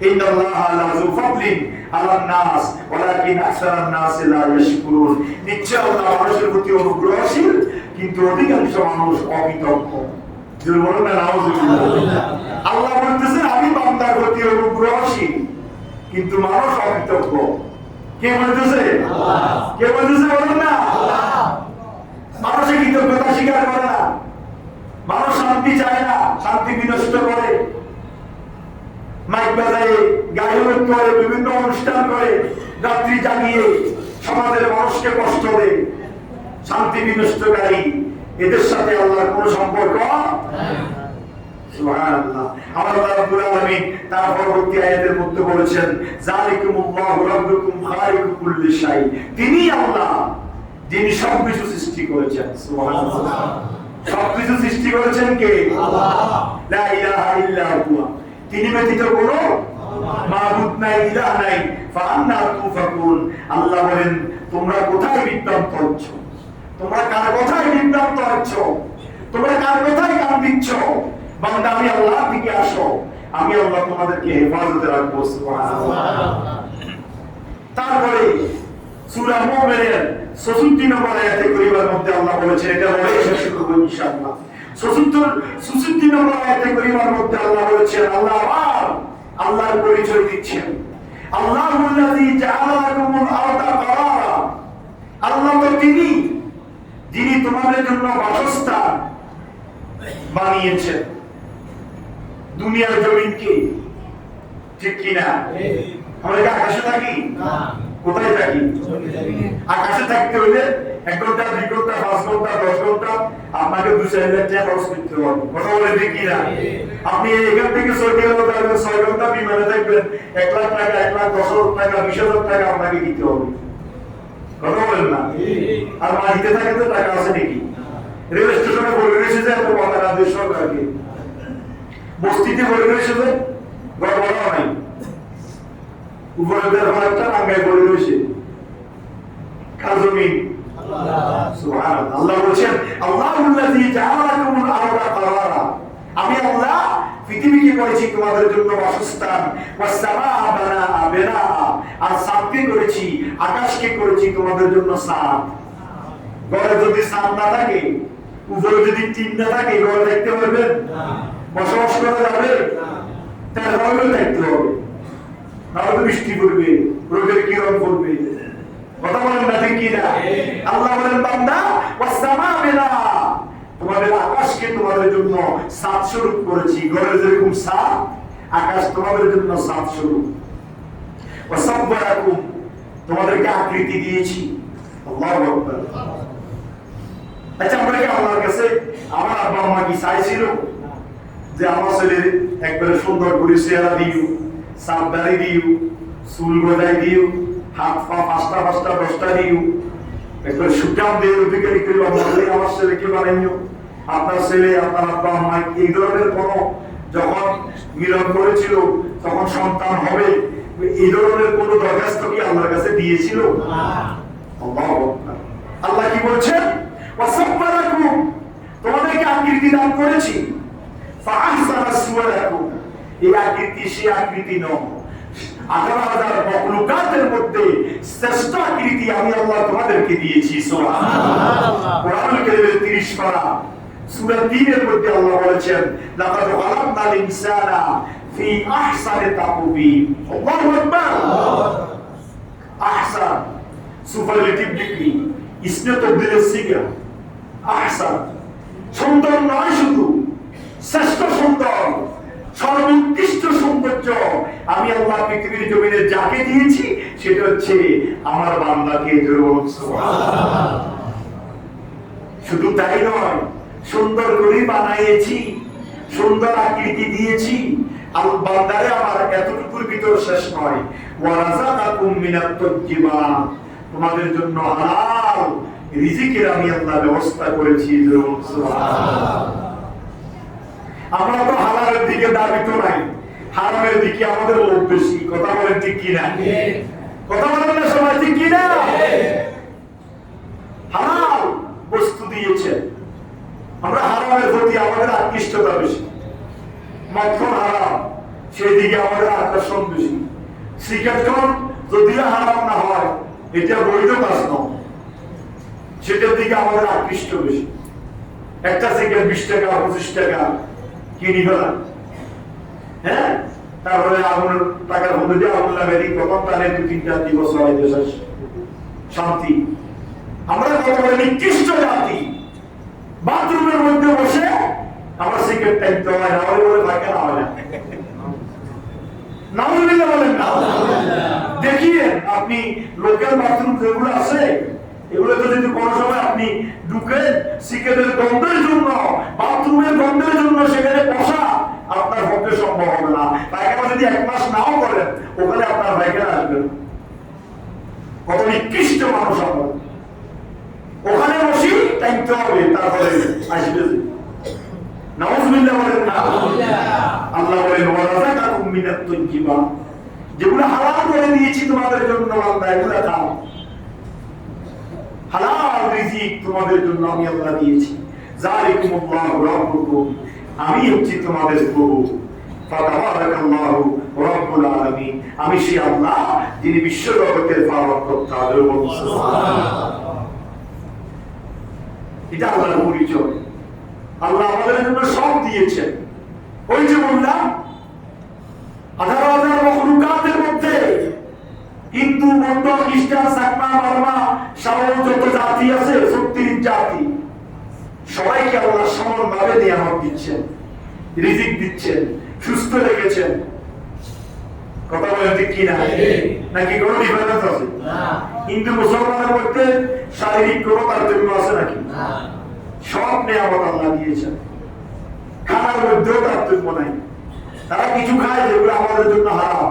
ইন্নাল্লাহা লাযু ফাদলিন আলান নাস ওয়ালাকিন আকসারান নাস লা ইয়াশকুরুন, নিশ্চয় আল্লাহ মানুষের প্রতি অনুগ্রহশীল, কিন্তু অধিকাংশ মানুষ অকৃতজ্ঞ। আল্লাহ বলতেছেন আমি বান্দার প্রতি অনুগ্রহশীল, কিন্তু মানুষ অকৃতজ্ঞ। কে বলতেছে? কে বলতেছে? বলেন না। মানুষের কৃতজ্ঞতা স্বীকার করে না, মানুষ শান্তি চায় না, শান্তি বিনষ্ট করে, মাইক বাজায়, গায়ক করে, বিভিন্ন অনুষ্ঠান করে, রাত্রি জাগিয়ে সমাজের মানুষকে কষ্ট দেয়, শান্তি বিনষ্টকারী। এদের সাথে আল্লাহর কোন সম্পর্ক? সুবহানাল্লাহ। আমার আল্লাহ রাব্বুল আলামিন তার পরবর্তী আয়াতের মধ্যে বলেছেন যালিকুমুল্লাহু রাব্বুকুম খালিকু কুল্লি শাই, তিনি আল্লাহ যিনি সবকিছু সৃষ্টি করেছেন। সুবহানাল্লাহ। সবকিছু সৃষ্টি করেছেন কে? আল্লাহ। লা ইলাহা ইল্লা হুয়া, তিনি ব্যতীত কোনো মাবুদ নাই, ইলাহ নাই। ফাআন্না তুফাকুন, আল্লাহ বলেন তোমরা কোথায় বিভ্রান্ত হচ্ছ? তোমরা কার কথায় বিভ্রান্ত হচ্ছ? তোমরা কার কথায় কান দিচ্ছ? বান্দা আমি আল্লাহর দিকে আসো, আমি আল্লাহ তোমাদেরকে হেফাজতে রাখবো। সুবহানাল্লাহ। তারপরে সূরা মুমিনের 64 নম্বর আয়াতে করিবার মধ্যে আল্লাহ বলেছেন, এটা বলে শেষ করব ইনশাআল্লাহ। 64 নম্বর আয়াতে করিবার মধ্যে আল্লাহ বলেছেন, আল্লাহ আবার আল্লাহর পরিচয় দিচ্ছেন। আল্লাহুল্লাযী জাআলা লাকুমুল আরদা কারারা, আল্লাহ তো তিনি যিনি তোমাদের জন্য বাসস্থান বানিয়েছেন, দুনিয়ার জমিনকে। ঠিক কি না? আমরা কি আকাশে থাকি? কোথায় থাকি? আকাশে থাকতে হলে 1 ঘন্টা 2 ঘন্টা 5 ঘন্টা 10 ঘন্টা আপনাকে 2-4 লাখ টাকা খরচ করতে হবে। কথা বলে দেখি না? আপনি এখান থেকে সৌদি আরবে যাবেন 6 ঘন্টা বিমানে থাকবেন, 1 লাখ টাকা 1,10,000 টাকা 20,000 টাকা আপনাকে দিতে হবে। কথা বলেন না? আর মাটিতে থাকে তো টাকা আছে নাকি? রেল স্টেশনে বলে রয়েছে যে এত টাকা দেশ সরকারকে, বস্তিতে বলে রয়েছে যে ঘর ভাড়া নাই, উপরে একটা টাঙ্গায় বলে রয়েছে কাজমিন। সুবহানাল্লাহ। আল্লাহ বলেছেন আল্লাহুল্লাযী জাআলা লাকুমুল আরদা কারারা, আমি আল্লাহ পৃথিবীকে করেছি তোমাদের জন্য বাসস্থান, ওয়াস সামাআ বিনাআ, আর ছাদকে করেছি, আকাশকে করেছি তোমাদের জন্য ছাদ। ঘরে যদি ছাদ না থাকে, উপরে যদি টিন না থাকে, ঘরে দেখতে পারবেন? বসবাস করা যাবে? তাহলে ঘরে দেখতে হবে, নাহলে বৃষ্টি পড়বে, রোদের কিরণ পড়বে। কথা বলেন না ঠিক কিনা? আল্লাহ বলেন বান্দা ওয়াস সামাআ বিনাআ, তোমাদের আকাশকে তোমাদের জন্য ছাদ স্বরূপ করেছি। ঘরে যেরকম ছাদ, আকাশ তোমাদের জন্য ছাদ স্বরূপ। ওয়াসাব্বারাকুম, তোমাদেরকে আকৃতি দিয়েছি। আল্লাহু আকবার। আচ্ছা, আমরা কি আল্লাহর কাছে আমার আব্বা আম্মা কি চাইছিল যে আমার ছেলে একবারে সুন্দর করে চেহারা দিও, সাপ দাড়ি দিও, চুল গজাই দিও, হাত পা 5টা 5টা 10টা দিও, একবার সুটাম দিয়ে অধিকারী করে আমার ছেলেকে বানাইও? আপনার ছেলে আপনার আব্বা আম্মা এই ধরনের কোনো যখন মিলন করেছিল, তখন সন্তান হবে, এই ধরনের কোনো দরখাস্ত কি আল্লাহর কাছে দিয়েছিল? আল্লাহ কি বলছেন? ওয়াসাব্বারাকুম, তোমাদেরকে আকৃতি দান করেছি। ফাআহসানা সুওয়ারাকুম, এই আকৃতি সে আকৃতি নয়, 18,000 মখলুকাতের মধ্যে শ্রেষ্ঠ আকৃতি আমি আল্লাহ তোমাদেরকে দিয়েছি। সুবহানাল্লাহ। কোরআনুল কারীমের 30 পারা সূরা 3 এর মধ্যে আল্লাহ বলেছেন লাকাদ খালাকনাল ইনসানা ফি আহসানি তাকওয়িম। আল্লাহু আকবার। আহসান সুপারলেটিভ ডিগ্রি, ইসমে তাবদীলের সিগা। আহসান সুন্দর নয়, শুধু শ্রেষ্ঠ সুন্দর, সর্বোৎকৃষ্ট সৌন্দর্য আমি আল্লাহ পৃথিবীর জমিনে যাকে দিয়েছি সেটা হচ্ছে আমার বান্দাকে। সুবহানাল্লাহ। শুধু তাই নয়, সুন্দর করে বানাইয়েছি, সুন্দর আকৃতি দিয়েছি। বান্দারে আমার এতটুকুর ভিতর শেষ নয়, ওয়া রাযাকাকুম মিনাত তাইয়্যিবাত, তোমাদের জন্য হালাল রিজিকের আমি আল্লাহ ব্যবস্থা করেছি। সুবহানাল্লাহ। আমরা তো হালালের দিকে দাবিত নাই, হারামের দিকে আমাদের লোভ বেশি। কথা বলেন ঠিক কিনা? কথা বলেন না সবাই ঠিক কিনা? হালাল বস্তু দিয়েছে, আমরা হারামের প্রতি আমাদের আকৃষ্টতা বেশি। মদখন হারাম, সেই দিকে আমাদের আকর্ষণ বেশি। সিগারেট যদিও হারাম না হয়, এটা বৈধ কাজ নয়, সেটার দিকে আমাদের আকৃষ্ট বেশি। একটা সিগারেট 20 টাকা 25 টাকা কিনি ফেলাম, হ্যাঁ, তারপরে আগুন টাকার মধ্যে দিয়ে আগুন লাগাই দিই, তখন তাহলে 2-3টা দিবস হয়তো শেষ, শান্তি। আমরা কত বলে নিকৃষ্ট জাতি, বাথরুমের মধ্যে বসে আমরা সিগারেট টাইমতে হয় না, বলে ভাগ্য না হয় না। নাউজুবিল্লাহ বলেন না। দেখিয়ে আপনি লোকাল বাথরুম যেগুলো আছে, এগুলো তো যদি কোনো সময় আপনি ঢুকেন সিগারেটের গন্ধের জন্য, বাথরুমের গন্ধের জন্য সেখানে বসা আপনার পক্ষে সম্ভব হবে না। পায়খানা যদি 1 মাস নাও করেন, ওখানে আপনার পায়খানা আসবে না। কত নিকৃষ্ট মানুষ আমরা, ওখানে বসি টাইমতে হবে, তারপরে আসবে। নাউজুবিল্লাহ বলেন না। আল্লাহ বলেন ওয়া রাযাকাকুম মিনাত তাইয়্যিবাত, যেগুলো হালাল করে দিয়েছি তোমাদের জন্য, বান্দা এগুলো খাও। হালাল রিজিক তোমাদের জন্য আমি আল্লাহ দিয়েছি। যালিকুমুল্লাহু রাব্বুকুম, আমি হচ্ছি তোমাদের প্রভু। ফাতাবারাকাল্লাহু রাব্বুল আলামিন, আমি সেই আল্লাহ যিনি বিশ্ব জগতের পালনকর্তা। সুবহানাল্লাহ। এটা আল্লাহর পরিচয়। আল্লাহ আমাদের জন্য সব দিয়েছেন। ওই যে বললাম 18,000 মখলুকাতের মধ্যে হিন্দু, বৌদ্ধ, খ্রিস্টান, সাকমা, বার্মা সহ যত জাতি আছে 36 জাতি, সবাইকে আল্লাহ সমানভাবে নিয়ামত দিচ্ছেন, রিজিক দিচ্ছেন, সুস্থ রেখেছেন। কথা বলেন ঠিক কিনা? নাকি কোনো ডিফারেন্স আছে? হিন্দু মুসলমানের মধ্যে শারীরিক কোনো তারতম্য আছে নাকি? সব নিয়ামত আল্লাহ দিয়েছেন, খানার মধ্যেও তারতম্য নাই। তারা কিছু খায় যেগুলো আমাদের জন্য হারাম,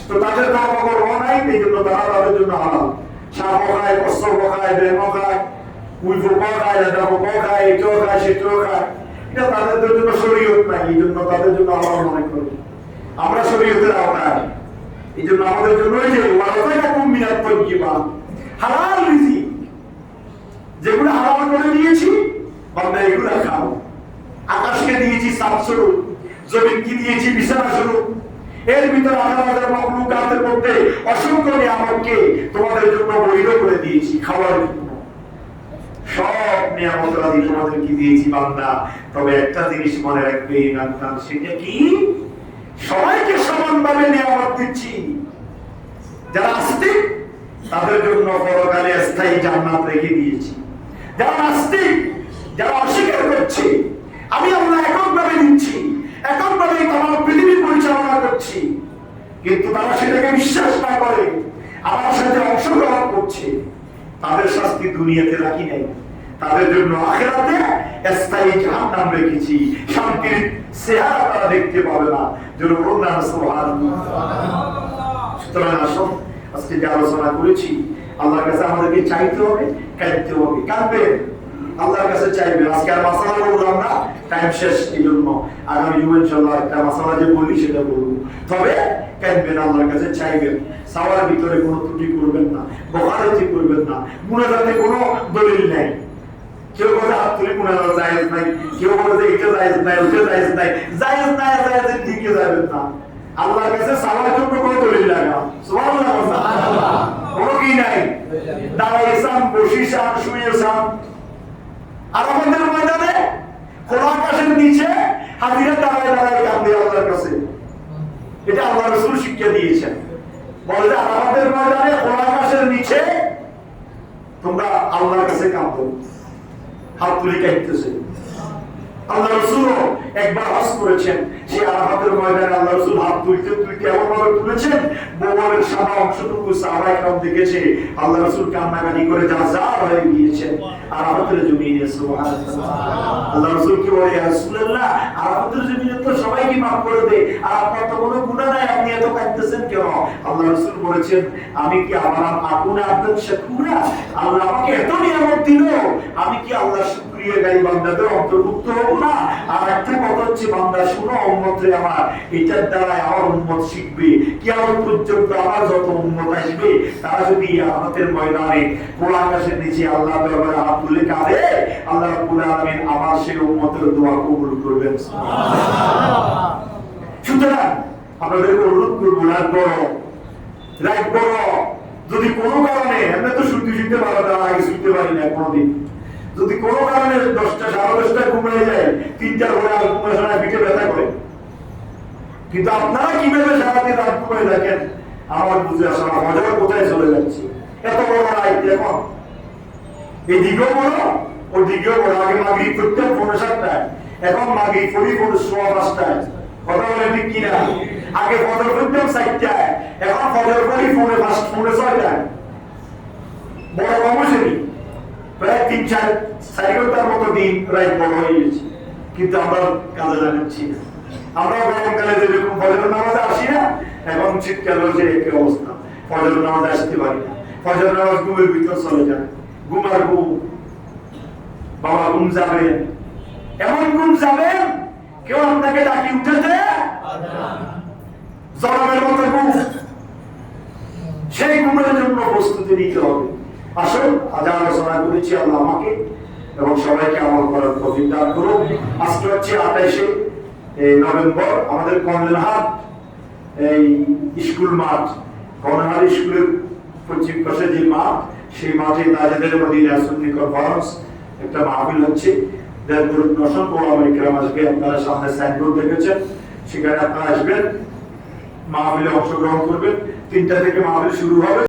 তো তাদের ধর্মকর্ম নাই, এই জন্য তারা তাদের জন্য হারাম। সাপও খায়, কচ্ছপও খায়, ব্যাঙও খায়, উইফুকও খায়, দাদাপও খায়, এটাও খায়, সেটাও খায়। এটা তাদের জন্য শরীয়ত নাই, এই জন্য তাদের জন্য হারাম মনে করি। আমরা শরীয়তের আওতায়, এই জন্য আমাদের জন্য ওই যে ওয়ারাযাকাকুম মিনাত তাইয়্যিবাত, হালাল রিজিক যেগুলো হালাল করে দিয়েছি, বান্দা এগুলো খাও। আকাশকে দিয়েছি ছাদ স্বরূপ, জমিনকে দিয়েছি বিছানা স্বরূপ, এর ভিতরে হাজার হাজার মাখলুকাতের মধ্যে অসংখ্য নিয়ামতকে তোমাদের জন্য বৈধ করে দিয়েছি খাওয়ার জন্য। সব নিয়ামত রাজি তোমাদেরকে দিয়েছি বান্দা, তবে একটা জিনিস মনে রাখবে ইমানদার, সেটা কি? সবাইকে সমানভাবে নিয়ামত দিচ্ছি। যারা আস্তিক তাদের জন্য পরকালে স্থায়ী জান্নাত রেখে দিয়েছি। যারা নাস্তিক, যারা অস্বীকার করছে আমি আল্লাহ এককভাবে দিচ্ছি, এককভাবে তামাম পৃথিবী পরিচালনা করছি, কিন্তু তারা সেটাকে বিশ্বাস না করে আমার সাথে অংশগ্রহণ করছে, তাদের শাস্তি দুনিয়াতে রাখি নাই, তাদের জন্য আখিরাতে স্থায়ী জাহান্নাম রেখেছি। শান্তির চেহারা তারা দেখতে পাবে না। যেন বললাম সুবহানাল্লাহ। সুতরাং আসুন আজকে যে আলোচনা করেছি, আল্লাহর কাছে আমাদেরকে চাইতে হবে, কাঁদতে হবে। কাঁদবেন, আল্লাহর কাছে চাইবেন। আজকে আর মাসালা বললাম না, টাইম শেষ, এই জন্য আগামী জুমা ইনশাআল্লাহ একটা মাসালা যে বলি সেটা বলবো। তবে কাঁদবেন, আল্লাহর কাছে চাইবেন, সাওয়ার ভিতরে কোনো ত্রুটি করবেন না, বখারতি করবেন না, মুনাজাতে কোনো দলিল নাই। কেউ বলে হাত তুলে মুনাজাত জায়েজ নাই, কেউ বলে যে এটা জায়েজ নাই, ওটা জায়েজ নাই, জায়েজ নাই জায়েজের দিকে যাবেন না। আল্লাহর কাছে সাওয়ার জন্য কোনো দলিল লাগে না। সুবহানাল্লাহ, সুবহানাল্লাহ। কোনো কি নাই, দাঁড়াইছান, বসিছান, শুয়েছান, আরাফাতের ময়দানে খোলা আকাশের নিচে হাজিরা দাঁড়ায় দাঁড়ায় কাঁদবে আল্লাহর কাছে। এটা আল্লাহ রাসূল শিক্ষা দিয়েছেন। বলে আরাফাতের ময়দানে খোলা আকাশের নিচে তোমরা আল্লাহর কাছে কাঁদো, হাত তুলে কাঁদতেছে। আল্লাহ রাসূল একবার হজ করেছেন, সেই আরাফাতের ময়দানে আল্লাহ রাসূল হাত তুলতে তুলতে এমন ভাবে তুলেছেন, বগলের সাদা অংশটুকু সাহাবায়ে কেরাম দেখেছে। আল্লাহ রাসূল কান্নাকাটি করে জাযার হয়ে গিয়েছেন আরাফাতের জমিনে। সুবহানাল্লাহ। আল্লাহ রাসূল কি বলে, ইয়া রাসূলুল্লাহ, আরাফাতের জমিনে তো সবাইকে maaf করে দেয়, আর আপনার তো কোনো গুনাহ নাই, আপনি এত কাঁদতেছেন কেন? আল্লাহ রাসূল বলেছেন, আমি কি আমার আকুনা আব্দুল শাকুরা, আল্লাহ আমাকে এত নিয়ামত দিল, আমি কি আল্লাহর শুকরিয়া গাই বান্দাদের অন্তর্ভুক্ত হব না? আর একটা কথা হচ্ছে, বান্দা শুনো উম্মতরে আমার, এটার দ্বারা আমার উম্মত শিখবে। কিয়ামত পর্যন্ত আমার যত উম্মত আসবে, তারা যদি কিয়ামতের ময়দানে খোলা আকাশের নিচে আল্লাহর দরবারে হাত তুলে কাঁদে, আল্লাহ রাব্বুল আলামিন আমার সেই উম্মতের দোয়া কবুল করবেন। সুবহানাল্লাহ। সুতরাং আপনাদের অনুরোধ করব, রাত বড়, যদি কোনো কারণে আমরা তো শুনতে পারো না, আগে শুনতে পারি না কোনোদিন, যদি কোনো কারণে 10টা 10:30 ঘুমিয়ে যায়, 3টার পরে আর ঘুমায় না, পিঠে ব্যথা করে, কিন্তু আপনারা কিভাবে সারাদিন রাত ঘুমিয়ে থাকেন আমার বুঝে আসে না। মজা কোথায় চলে যাচ্ছে? এত বড় রাত, এখন এই দিকেও বড়, ওই দিকেও বড়। আগে মাগরিব পড়তাম 7:30, এখন মাগরিব পড়ি 5:15। কথা বলে ঠিক কিনা? আগে ফজর পড়তাম 4টায়, এখন ফজর পড়ি 5:30। বড় কমছেনি, প্রায় 3-4 ঘন্টার মতো দিন প্রায় বড় হয়ে গেছে, কিন্তু আমরা কাজে লাগাচ্ছি না। আমরা গরমকালে যেরকম ফজর নামাজে আসি না, এখন শীতকালে যে একই অবস্থা, ফজর নামাজে আসতে পারি না। ফজর নামাজ ঘুমের ভিতর চলে যায়, ঘুম আর ঘুম। বাবা ঘুম যাবেন, এমন ঘুম যাবেন কেউ আপনাকে ডাকি উঠেছে জনমের মতো ঘুম। সেই ঘুমের জন্য প্রস্তুতি নিতে হবে। আসুন, আজ আলোচনা করেছি, আল্লাহ আমাকে এবং সবাইকে আমল করার তৌফিক দান করুন। আজকে হচ্ছে 28শে নভেম্বর, আমাদের কর্নেলহাট এই স্কুল মাঠ, কর্নেলহাট স্কুলের পশ্চিম পাশে যে মাঠ, সেই মাঠে তাজেদের মদিনা সুন্নি কনফারেন্স একটা মাহফিল হচ্ছে। অসংখ্য ওলামায়ে কেরাম আসবে, আপনারা সামনে সাইনবোর্ড দেখেছেন, সেখানে আপনারা আসবেন, মাহফিলে অংশগ্রহণ করবেন। 3টা থেকে মাহফিল শুরু হবে।